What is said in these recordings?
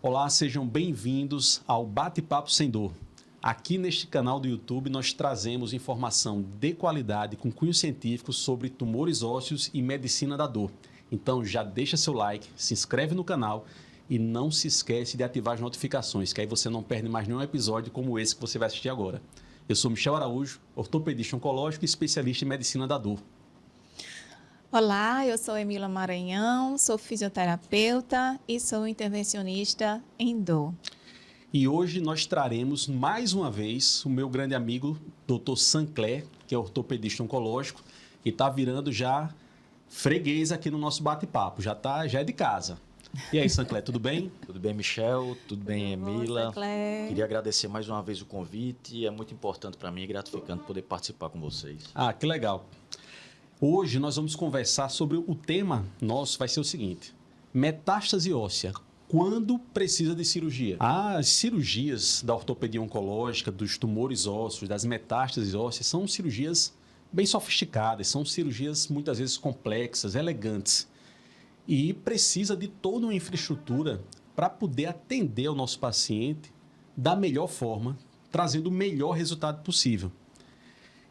Olá, sejam bem-vindos ao Bate-Papo Sem Dor. Aqui neste canal do YouTube nós trazemos informação de qualidade com cunho científico sobre tumores ósseos e medicina da dor. Então já deixa seu like, se inscreve no canal e não se esquece de ativar as notificações, que aí você não perde mais nenhum episódio como esse que você vai assistir agora. Eu sou Michel Araújo, ortopedista oncológico e especialista em medicina da dor. Olá, eu sou Emila Maranhão, sou fisioterapeuta e sou intervencionista em dor. E hoje nós traremos mais uma vez o meu grande amigo, Dr. Sancler, que é ortopedista oncológico, e está virando já freguês aqui no nosso bate-papo, já é de casa. E aí, Sancler, tudo bem? Tudo bem, Michel? Tudo bem, Emila? Sancler. Queria agradecer mais uma vez o convite, é muito importante para mim e gratificante poder participar com vocês. Ah, que legal. Hoje nós vamos conversar sobre o tema nosso, vai ser o seguinte: metástase óssea. Quando precisa de cirurgia? As cirurgias da ortopedia oncológica, dos tumores ósseos, das metástases ósseas, são cirurgias bem sofisticadas, são cirurgias muitas vezes complexas, elegantes. E precisa de toda uma infraestrutura para poder atender o nosso paciente da melhor forma, trazendo o melhor resultado possível.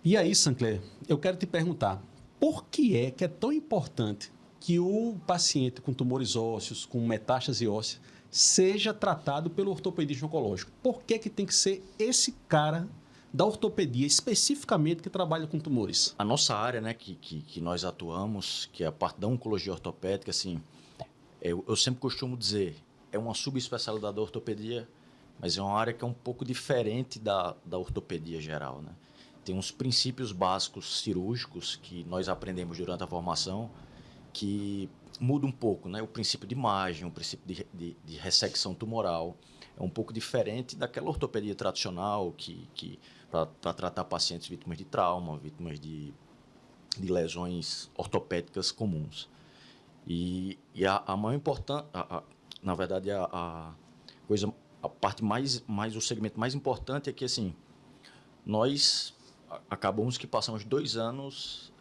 E aí, Sancler, eu quero te perguntar, por que é tão importante que o paciente com tumores ósseos, com metástase óssea, seja tratado pelo ortopedista oncológico? Por que tem que ser esse cara da ortopedia, especificamente, que trabalha com tumores? A nossa área, né, que nós atuamos, que é a parte da oncologia ortopédica, assim, eu sempre costumo dizer, é uma subespecialidade da ortopedia, mas é uma área que é um pouco diferente da ortopedia geral, né? Tem uns princípios básicos cirúrgicos que nós aprendemos durante a formação que muda um pouco, né? O princípio de imagem, o princípio de ressecção tumoral é um pouco diferente daquela ortopedia tradicional que para tratar pacientes vítimas de trauma, vítimas de lesões ortopédicas comuns. E a maior importância, na verdade, a parte o segmento mais importante é que, assim, nós acabamos que passamos 2 anos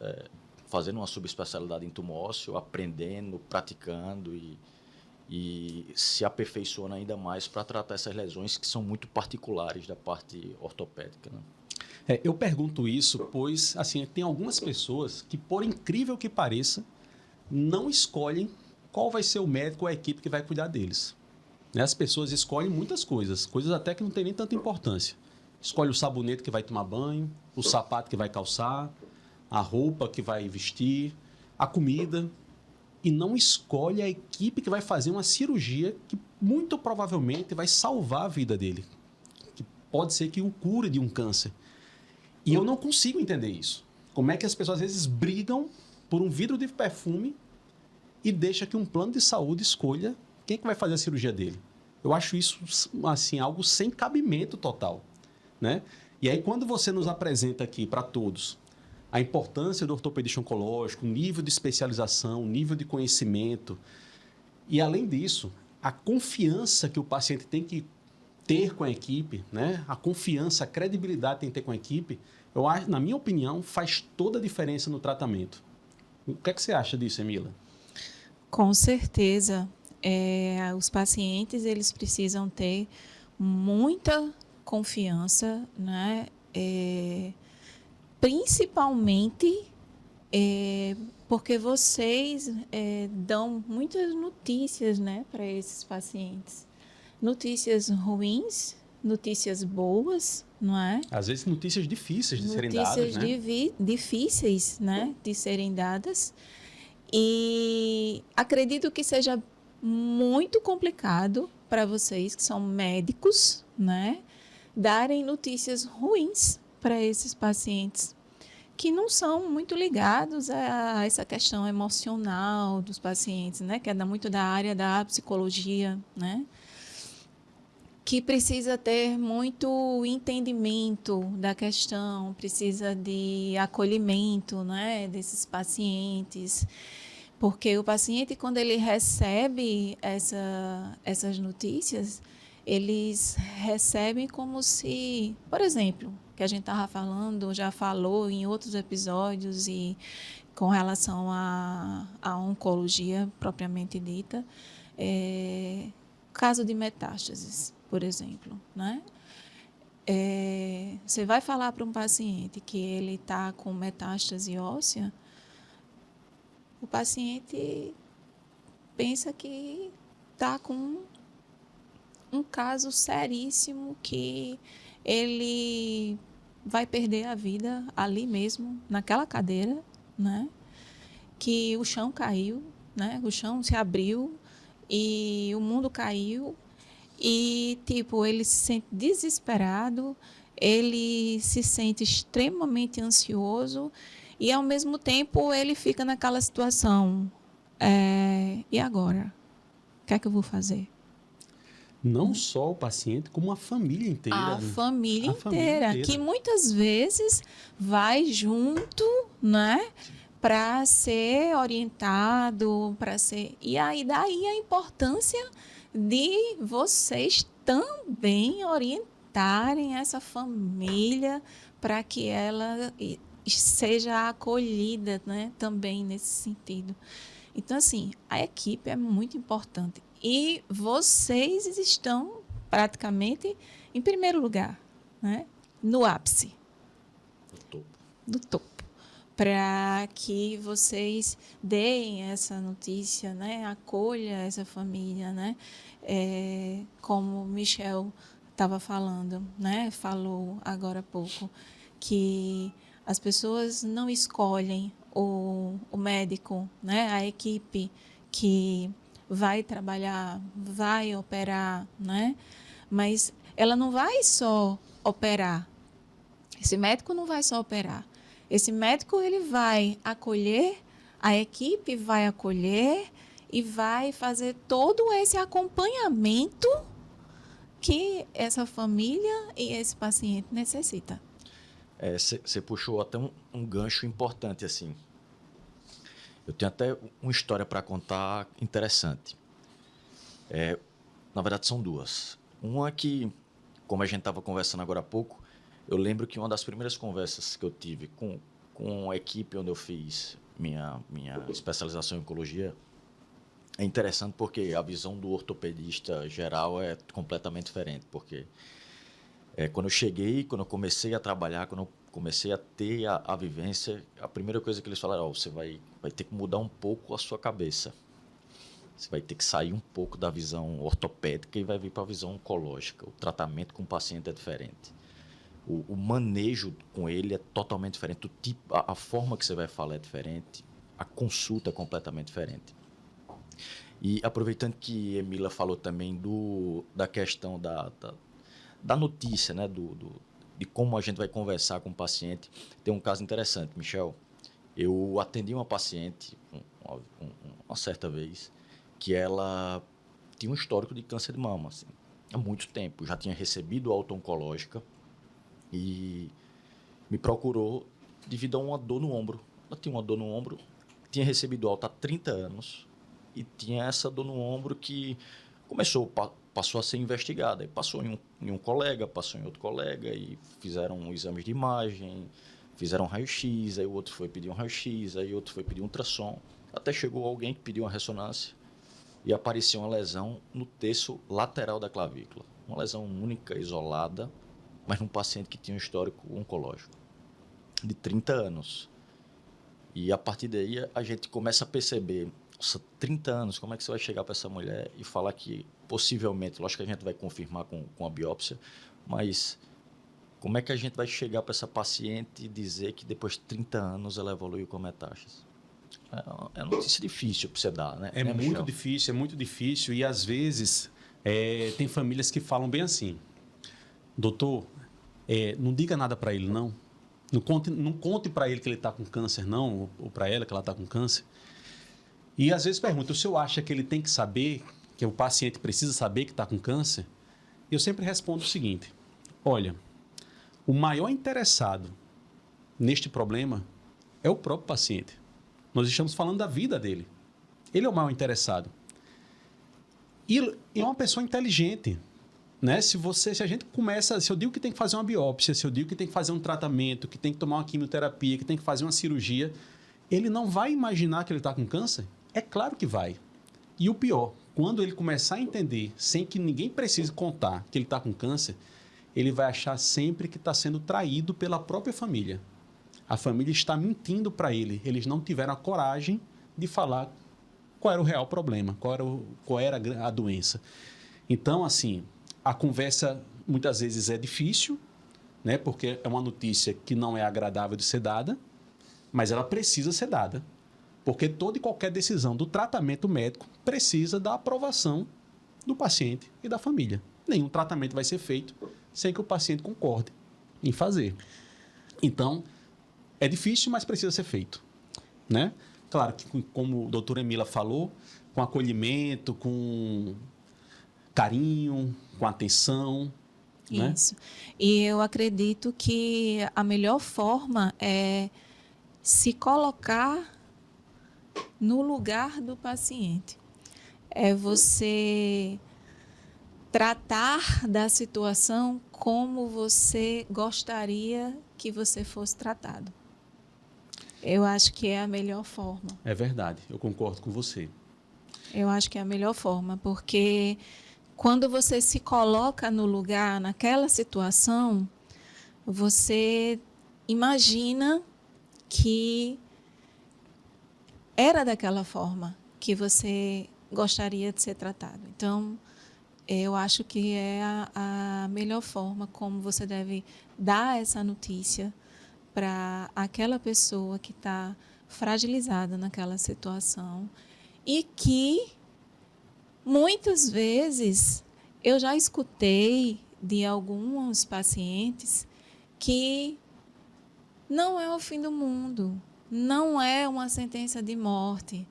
fazendo uma subespecialidade em tumor ósseo, aprendendo, praticando e se aperfeiçoando ainda mais para tratar essas lesões que são muito particulares da parte ortopédica, né? Eu pergunto isso pois, assim, tem algumas pessoas que, por incrível que pareça, não escolhem qual vai ser o médico ou a equipe que vai cuidar deles. As pessoas escolhem muitas coisas até que não tem nem tanta importância. Escolhe o sabonete que vai tomar banho, o sapato que vai calçar, a roupa que vai vestir, a comida, e não escolhe a equipe que vai fazer uma cirurgia que muito provavelmente vai salvar a vida dele, que pode ser que o cure de um câncer. E eu não consigo entender isso. Como é que as pessoas às vezes brigam por um vidro de perfume e deixam que um plano de saúde escolha quem é que vai fazer a cirurgia dele? Eu acho isso, assim, algo sem cabimento total, né? E aí, quando você nos apresenta aqui para todos a importância do ortopedista oncológico, o nível de especialização, o nível de conhecimento, e além disso, a confiança que o paciente tem que ter com a equipe, né? A confiança, a credibilidade que tem que ter com a equipe, eu acho, na minha opinião, faz toda a diferença no tratamento. O que é que você acha disso, Emila? Com certeza, os pacientes eles precisam ter muita confiança, né? Principalmente porque vocês dão muitas notícias, né, para esses pacientes. Notícias ruins, notícias boas, não é? Às vezes notícias difíceis de serem dadas, né? Notícias difíceis, né, de serem dadas. E acredito que seja muito complicado para vocês, que são médicos, né, darem notícias ruins para esses pacientes que não são muito ligados a essa questão emocional dos pacientes, né, que é muito da área da psicologia, né, que precisa ter muito entendimento da questão, precisa de acolhimento, né, desses pacientes. Porque o paciente, quando ele recebe essas notícias, eles recebem como se, por exemplo, que a gente estava falando, já falou em outros episódios e com relação à oncologia propriamente dita, caso de metástases, por exemplo, né? Você vai falar para um paciente que ele está com metástase óssea, o paciente pensa que está com um caso seríssimo, que ele vai perder a vida ali mesmo, naquela cadeira, né? Que o chão caiu, né? O chão se abriu e o mundo caiu. E, tipo, ele se sente desesperado, ele se sente extremamente ansioso e, ao mesmo tempo, ele fica naquela situação. E agora? O que é que eu vou fazer? Não só o paciente, como a família inteira. A família A família inteira, inteira. que muitas vezes vai junto, né? Para ser orientado, para ser... E aí, daí a importância de vocês também orientarem essa família para que ela seja acolhida, né, também nesse sentido. Então, assim, a equipe é muito importante. E vocês estão praticamente em primeiro lugar, né, no ápice, do topo, para que vocês deem essa notícia, né, acolha essa família, né, como o Michel estava falando, né, falou agora há pouco, que as pessoas não escolhem o médico, né, a equipe que vai trabalhar, vai operar, né, mas ela não vai só operar. Esse médico não vai só operar. Esse médico, ele vai acolher, a equipe vai acolher e vai fazer todo esse acompanhamento que essa família e esse paciente necessita. Você puxou até um gancho importante, assim. Eu tenho até uma história para contar interessante. Na verdade, são duas. Uma que, como a gente estava conversando agora há pouco, eu lembro que uma das primeiras conversas que eu tive com a equipe onde eu fiz minha especialização em oncologia é interessante porque a visão do ortopedista geral é completamente diferente. Porque quando eu cheguei, quando eu comecei a trabalhar, quando eu comecei a ter a vivência, a primeira coisa que eles falaram, você vai ter que mudar um pouco a sua cabeça. Você vai ter que sair um pouco da visão ortopédica e vai vir para a visão oncológica. O tratamento com o paciente é diferente. O manejo com ele é totalmente diferente. O tipo, a forma que você vai falar é diferente. A consulta é completamente diferente. E aproveitando que Emila falou também da questão da notícia, né? De como a gente vai conversar com o paciente. Tem um caso interessante, Michel. Eu atendi uma paciente uma certa vez que ela tinha um histórico de câncer de mama, assim, há muito tempo. Já tinha recebido alta oncológica e me procurou devido a uma dor no ombro. Ela tinha uma dor no ombro, tinha recebido alta há 30 anos e tinha essa dor no ombro que passou a ser investigada. E passou em um colega, passou em outro colega e fizeram exames de imagem, fizeram um raio-x, aí o outro foi pedir um raio-x, aí o outro foi pedir um ultrassom. Até chegou alguém que pediu uma ressonância e apareceu uma lesão no terço lateral da clavícula. Uma lesão única, isolada, mas num paciente que tinha um histórico oncológico de 30 anos. E a partir daí a gente começa a perceber, nossa, 30 anos, como é que você vai chegar para essa mulher e falar que possivelmente, lógico que a gente vai confirmar com a biópsia, mas como é que a gente vai chegar para essa paciente e dizer que depois de 30 anos ela evoluiu com metástase? É uma notícia difícil para você dar, né? É muito difícil. E às vezes tem famílias que falam bem assim: doutor, não diga nada para ele, não. Não conte para ele que ele está com câncer, não, ou para ela que ela está com câncer. E às vezes pergunta: o senhor acha que ele tem que saber, que o paciente precisa saber que está com câncer? Eu sempre respondo o seguinte: olha, o maior interessado neste problema é o próprio paciente. Nós estamos falando da vida dele. Ele é o maior interessado. E é uma pessoa inteligente. Né? Se a gente começa... Se eu digo que tem que fazer uma biópsia, se eu digo que tem que fazer um tratamento, que tem que tomar uma quimioterapia, que tem que fazer uma cirurgia, ele não vai imaginar que ele está com câncer? É claro que vai. E o pior, Quando ele começar a entender, sem que ninguém precise contar que ele está com câncer, ele vai achar sempre que está sendo traído pela própria família. A família está mentindo para ele. Eles não tiveram a coragem de falar qual era o real problema, qual era a doença. Então, assim, a conversa muitas vezes é difícil, né? Porque é uma notícia que não é agradável de ser dada, mas ela precisa ser dada. Porque toda e qualquer decisão do tratamento médico precisa da aprovação do paciente e da família. Nenhum tratamento vai ser feito sem que o paciente concorde em fazer. Então, é difícil, mas precisa ser feito, né? Claro que, como a doutora Emila falou, com acolhimento, com carinho, com atenção. Isso. Né? E eu acredito que a melhor forma é se colocar no lugar do paciente. É você tratar da situação como você gostaria que você fosse tratado. Eu acho que é a melhor forma. É verdade, eu concordo com você. Eu acho que é a melhor forma, porque quando você se coloca no lugar, naquela situação, você imagina que era daquela forma que você gostaria de ser tratado. Então, eu acho que é a melhor forma como você deve dar essa notícia para aquela pessoa que está fragilizada naquela situação e que, muitas vezes, eu já escutei de alguns pacientes que não é o fim do mundo, não é uma sentença de morte.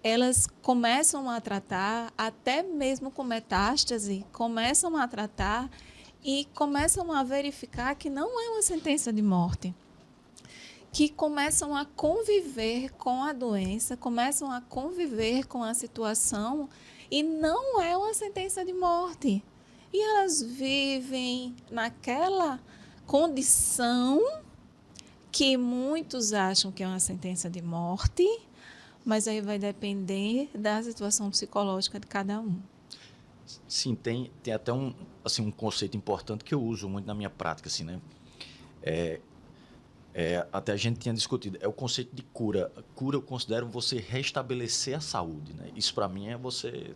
Elas começam a tratar, até mesmo com metástase, começam a tratar e começam a verificar que não é uma sentença de morte. Que começam a conviver com a doença, começam a conviver com a situação e não é uma sentença de morte. E elas vivem naquela condição que muitos acham que é uma sentença de morte, mas aí vai depender da situação psicológica de cada um. Sim, tem até um conceito importante que eu uso muito na minha prática, assim, né? Até a gente tinha discutido, é o conceito de cura. Cura eu considero você restabelecer a saúde, né? Isso para mim é você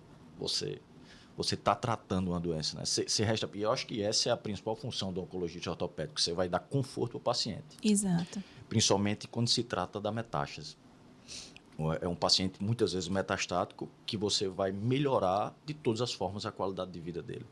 está tratando uma doença, né? E eu acho que essa é a principal função do oncologista ortopédico, você vai dar conforto ao paciente. Exato. Principalmente quando se trata da metástase. É um paciente, muitas vezes, metastático, que você vai melhorar de todas as formas a qualidade de vida dele.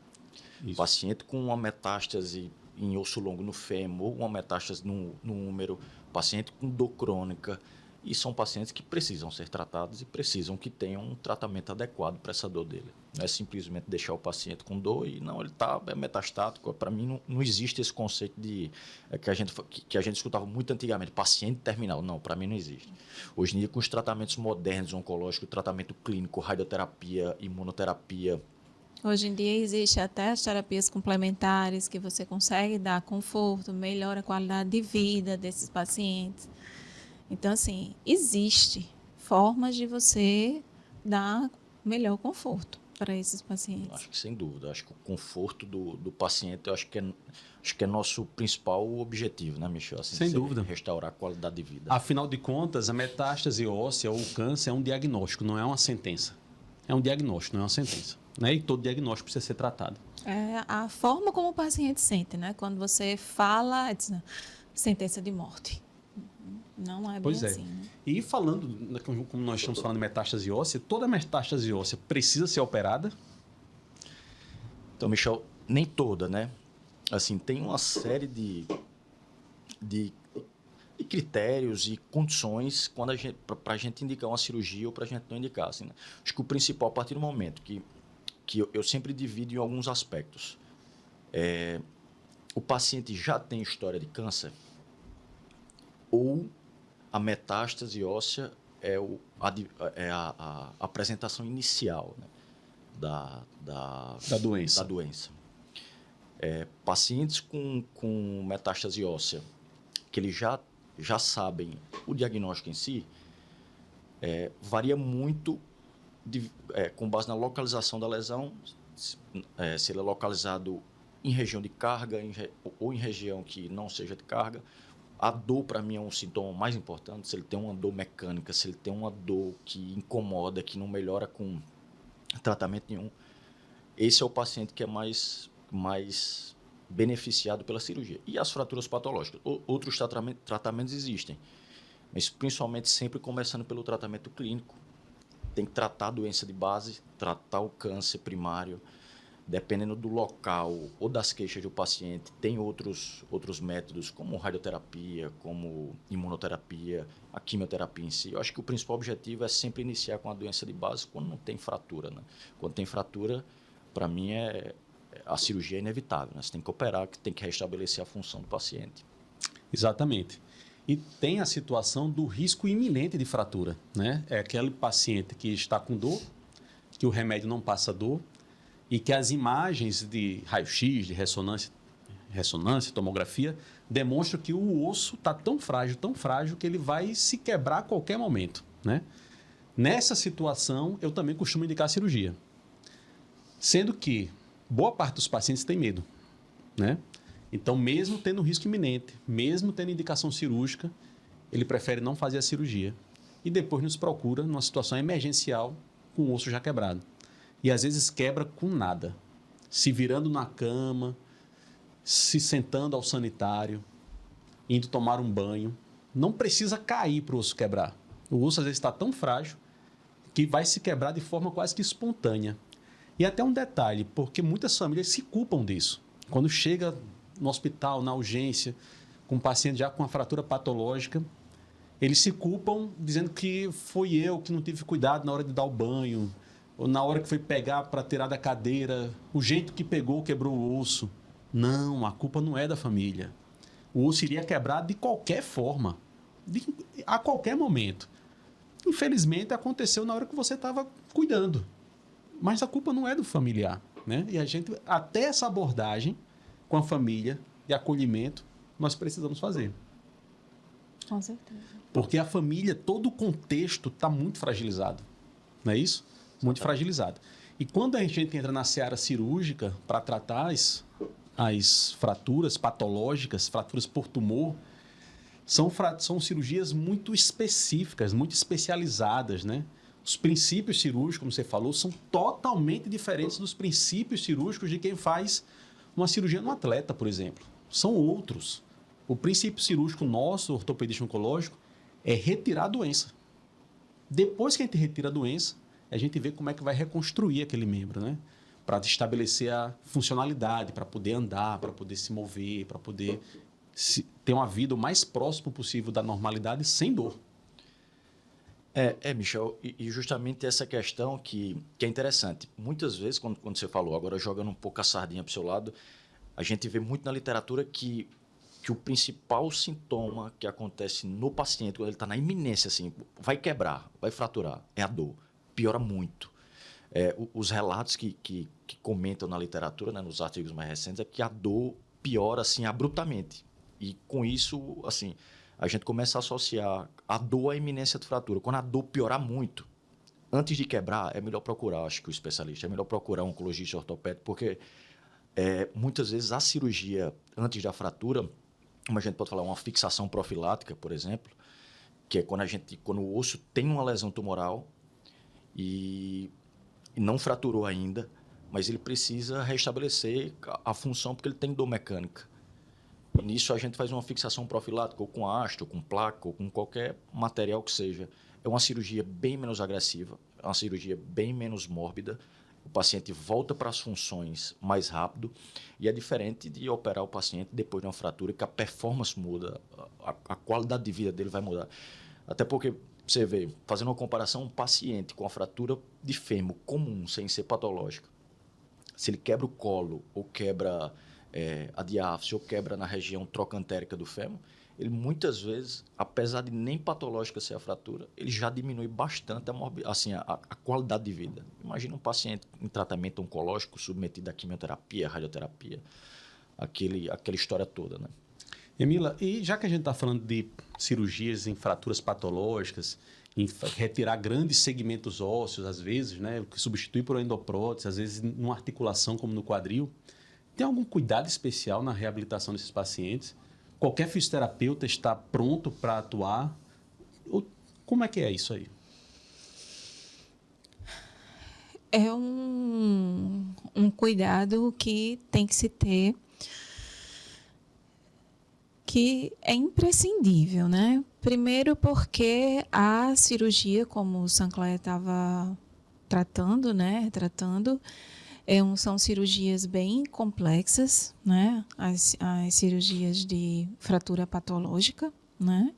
Isso. Paciente com uma metástase em osso longo no fêmur, uma metástase no úmero, paciente com dor crônica. E são pacientes que precisam ser tratados e precisam que tenham um tratamento adequado para essa dor dele. Não é simplesmente deixar o paciente com dor e não, ele é metastático. Para mim, não existe esse conceito que a gente escutava muito antigamente, paciente terminal. Não, para mim não existe. Hoje em dia, com os tratamentos modernos oncológicos, tratamento clínico, radioterapia, imunoterapia. Hoje em dia, existe até as terapias complementares que você consegue dar conforto, melhora a qualidade de vida desses pacientes. Então, assim, existe formas de você dar melhor conforto para esses pacientes. Acho que sem dúvida. Acho que o conforto do paciente, eu acho que é nosso principal objetivo, né, Michel? Assim, sem dúvida. Restaurar a qualidade de vida. Afinal de contas, a metástase óssea ou o câncer é um diagnóstico, não é uma sentença. É um diagnóstico, não é uma sentença. Né? E todo diagnóstico precisa ser tratado. É a forma como o paciente sente, né? Quando você fala, é sentença de morte. Não é bem pois assim. É. Né? E falando, como nós estamos falando de metástase óssea, toda metástase óssea precisa ser operada? Então, Michel, nem toda, né? Assim, tem uma série de critérios e condições para a gente indicar uma cirurgia ou para a gente não indicar. Assim, né? Acho que o principal, a partir do momento que eu sempre divido em alguns aspectos. O paciente já tem história de câncer ou a metástase óssea é a apresentação inicial, né, da doença. Pacientes com metástase óssea, que eles já sabem o diagnóstico em si, varia muito com base na localização da lesão, se ele é localizado em região de carga ou em região que não seja de carga. A dor, para mim, é um sintoma mais importante. Se ele tem uma dor mecânica, se ele tem uma dor que incomoda, que não melhora com tratamento nenhum, esse é o paciente que é mais beneficiado pela cirurgia. E as fraturas patológicas? Outros tratamentos existem, mas principalmente sempre começando pelo tratamento clínico. Tem que tratar a doença de base, tratar o câncer primário. Dependendo do local ou das queixas do paciente, tem outros métodos, como radioterapia, como imunoterapia, a quimioterapia em si. Eu acho que o principal objetivo é sempre iniciar com a doença de base quando não tem fratura, né? Quando tem fratura, para mim, a cirurgia é inevitável, né? Você tem que operar, tem que restabelecer a função do paciente. Exatamente. E tem a situação do risco iminente de fratura, né? É aquele paciente que está com dor, que o remédio não passa dor, e que as imagens de raio-x, de ressonância, tomografia, demonstram que o osso está tão frágil, que ele vai se quebrar a qualquer momento, né? Nessa situação, eu também costumo indicar a cirurgia. Sendo que boa parte dos pacientes tem medo, né? Então, mesmo tendo risco iminente, mesmo tendo indicação cirúrgica, ele prefere não fazer a cirurgia. E depois nos procura numa situação emergencial com o osso já quebrado. E às vezes quebra com nada, se virando na cama, se sentando ao sanitário, indo tomar um banho. Não precisa cair para o osso quebrar. O osso às vezes está tão frágil que vai se quebrar de forma quase que espontânea. E até um detalhe, porque muitas famílias se culpam disso. Quando chega no hospital, na urgência, com um paciente já com uma fratura patológica, eles se culpam dizendo que foi eu que não tive cuidado na hora de dar o banho, ou na hora que foi pegar para tirar da cadeira, o jeito que pegou quebrou o osso. Não, a culpa não é da família. O osso iria quebrar de qualquer forma, a qualquer momento. Infelizmente, aconteceu na hora que você estava cuidando. Mas a culpa não é do familiar, né? E a gente, até essa abordagem com a família de acolhimento, nós precisamos fazer. Com certeza. Porque a família, todo o contexto está muito fragilizado, não é isso? Muito fragilizado. E quando a gente entra na seara cirúrgica para tratar as fraturas patológicas, fraturas por tumor, são cirurgias muito específicas, muito especializadas, né? Os princípios cirúrgicos, como você falou, são totalmente diferentes dos princípios cirúrgicos de quem faz uma cirurgia no atleta, por exemplo. São outros. O princípio cirúrgico nosso, ortopedista oncológico, é retirar a doença. Depois que a gente retira a doença, a gente vê como é que vai reconstruir aquele membro, né? Para estabelecer a funcionalidade, para poder andar, para poder se mover, para poder ter uma vida o mais próximo possível da normalidade sem dor. Michel, e justamente essa questão que é interessante. Muitas vezes, quando você falou, agora jogando um pouco a sardinha para o seu lado, a gente vê muito na literatura que o principal sintoma que acontece no paciente, quando ele está na iminência, assim, vai quebrar, vai fraturar, é a dor. Piora muito. Os relatos que comentam na literatura, né, nos artigos mais recentes, é que a dor piora assim, abruptamente. E com isso, assim, a gente começa a associar a dor à iminência de fratura. Quando a dor piorar muito, antes de quebrar, é melhor procurar, acho que o especialista, é melhor procurar um oncologista ortopédico, porque muitas vezes a cirurgia antes da fratura, como a gente pode falar, uma fixação profilática, por exemplo, que é quando o osso tem uma lesão tumoral e não fraturou ainda, mas ele precisa restabelecer a função porque ele tem dor mecânica. E nisso a gente faz uma fixação profilática, ou com haste, ou com placa, ou com qualquer material que seja. É uma cirurgia bem menos agressiva, é uma cirurgia bem menos mórbida. O paciente volta para as funções mais rápido e é diferente de operar o paciente depois de uma fratura, que a performance muda, a qualidade de vida dele vai mudar. Até porque, você vê, fazendo uma comparação, um paciente com a fratura de fêmur comum, sem ser patológica, se ele quebra o colo ou quebra a diáfise ou quebra na região trocantérica do fêmur, ele muitas vezes, apesar de nem patológica ser a fratura, ele já diminui bastante a qualidade de vida. Imagina um paciente em tratamento oncológico submetido à quimioterapia, radioterapia, aquela história toda, né? Emila, e já que a gente está falando de cirurgias em fraturas patológicas, retirar grandes segmentos ósseos, às vezes, né, que substitui por endoprótese, às vezes numa articulação como no quadril. Tem algum cuidado especial na reabilitação desses pacientes? Qualquer fisioterapeuta está pronto para atuar? Como é que é isso aí? É um cuidado que tem que se ter, que é imprescindível, né? Primeiro porque a cirurgia, como o Sancler estava tratando, são cirurgias bem complexas, né? As cirurgias de fratura patológica, né?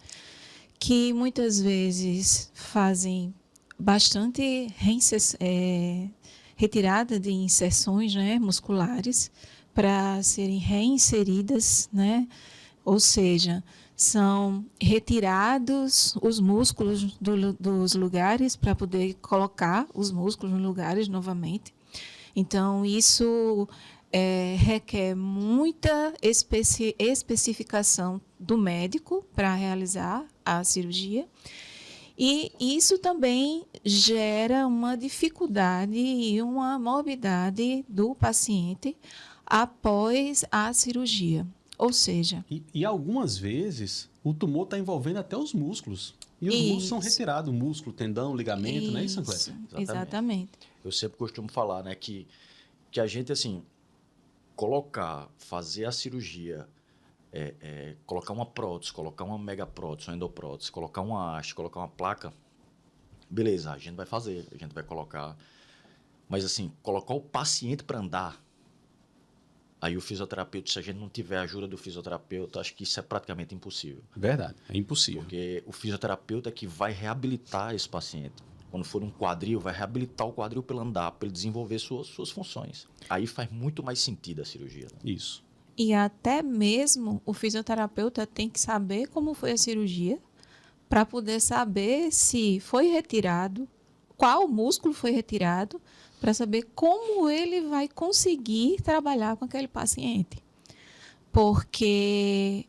Que muitas vezes fazem bastante retirada de inserções, né, musculares para serem reinseridas, né? Ou seja, são retirados os músculos dos lugares para poder colocar os músculos nos lugares novamente. Então, isso requer muita especificação do médico para realizar a cirurgia. E isso também gera uma dificuldade e uma morbidade do paciente após a cirurgia. Ou seja... E algumas vezes o tumor está envolvendo até os músculos. E os músculos são retirados, músculo, tendão, ligamento, não é isso, Sancler? Exatamente. Eu sempre costumo falar, né, que a gente, assim, fazer a cirurgia, colocar uma prótese, colocar uma megaprótese, uma endoprótese, colocar uma haste, colocar uma placa, beleza, a gente vai fazer, a gente vai colocar. Mas, assim, colocar o paciente para andar, aí o fisioterapeuta, se a gente não tiver a ajuda do fisioterapeuta, acho que isso é praticamente impossível. Verdade, é impossível. Porque o fisioterapeuta é que vai reabilitar esse paciente. Quando for um quadril, vai reabilitar o quadril para ele andar, para ele desenvolver suas funções. Aí faz muito mais sentido a cirurgia. Né? Isso. E até mesmo o fisioterapeuta tem que saber como foi a cirurgia para poder saber se foi retirado, qual músculo foi retirado, para saber como ele vai conseguir trabalhar com aquele paciente. Porque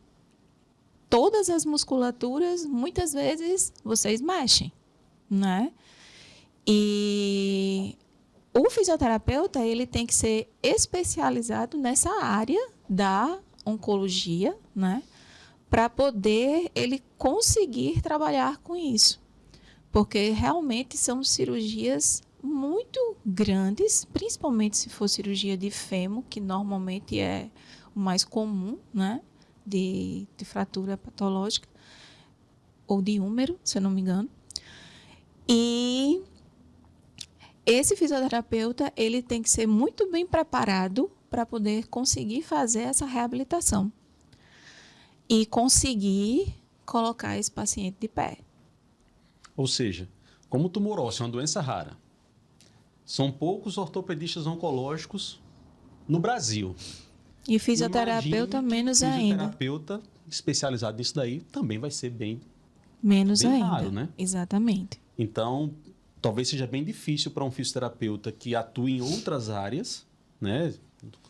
todas as musculaturas, muitas vezes, vocês mexem, né? E o fisioterapeuta, ele tem que ser especializado nessa área da oncologia, né? Para poder ele conseguir trabalhar com isso. Porque realmente são cirurgias muito grandes, principalmente se for cirurgia de fêmur, que normalmente é o mais comum, né? De fratura patológica, ou de úmero, se eu não me engano. E esse fisioterapeuta, ele tem que ser muito bem preparado para poder conseguir fazer essa reabilitação e conseguir colocar esse paciente de pé. Ou seja, como o tumor ósseo é uma doença rara, são poucos ortopedistas oncológicos no Brasil. E fisioterapeuta menos ainda. Fisioterapeuta especializado nisso daí também vai ser menos bem ainda. raro, né? Exatamente. Então, talvez seja bem difícil para um fisioterapeuta que atua em outras áreas, né?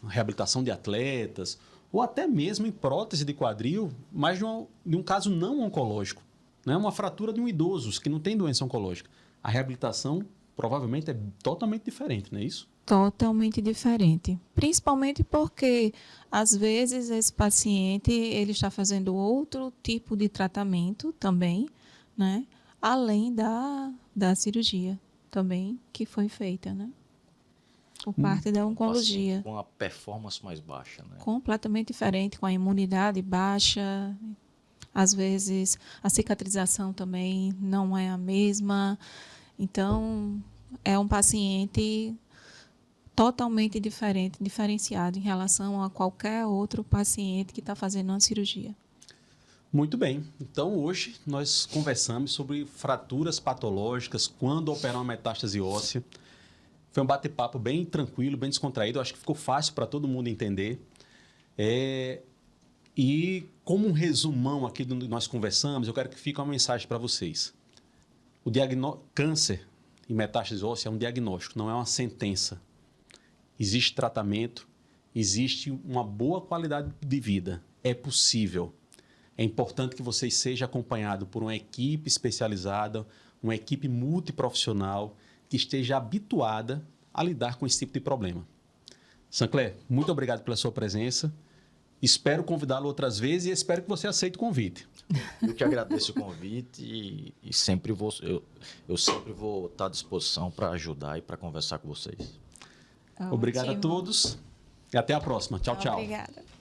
Reabilitação de atletas, ou até mesmo em prótese de quadril, mas de um caso não oncológico, né? Uma fratura de um idoso que não tem doença oncológica. A reabilitação provavelmente é totalmente diferente, não é isso? Totalmente diferente. Principalmente porque, às vezes, esse paciente ele está fazendo outro tipo de tratamento também, né? Além da cirurgia também que foi feita, né? Por parte da oncologia. Com a performance mais baixa, né? Completamente diferente, com a imunidade baixa. Às vezes, a cicatrização também não é a mesma. Então, é um paciente totalmente diferente, diferenciado em relação a qualquer outro paciente que está fazendo uma cirurgia. Muito bem. Então, hoje nós conversamos sobre fraturas patológicas, quando operar uma metástase óssea. Foi um bate-papo bem tranquilo, bem descontraído. Eu acho que ficou fácil para todo mundo entender. E como um resumão aqui do que nós conversamos, eu quero que fique uma mensagem para vocês. O câncer e metástase óssea é um diagnóstico, não é uma sentença. Existe tratamento, existe uma boa qualidade de vida. É possível. É importante que você seja acompanhado por uma equipe especializada, uma equipe multiprofissional que esteja habituada a lidar com esse tipo de problema. Sancler, muito obrigado pela sua presença. Espero convidá-lo outras vezes e espero que você aceite o convite. Eu que agradeço o convite e sempre eu sempre vou estar à disposição para ajudar e para conversar com vocês. Obrigado a Ótimo. todos e até a próxima. Tchau, tchau. Obrigada.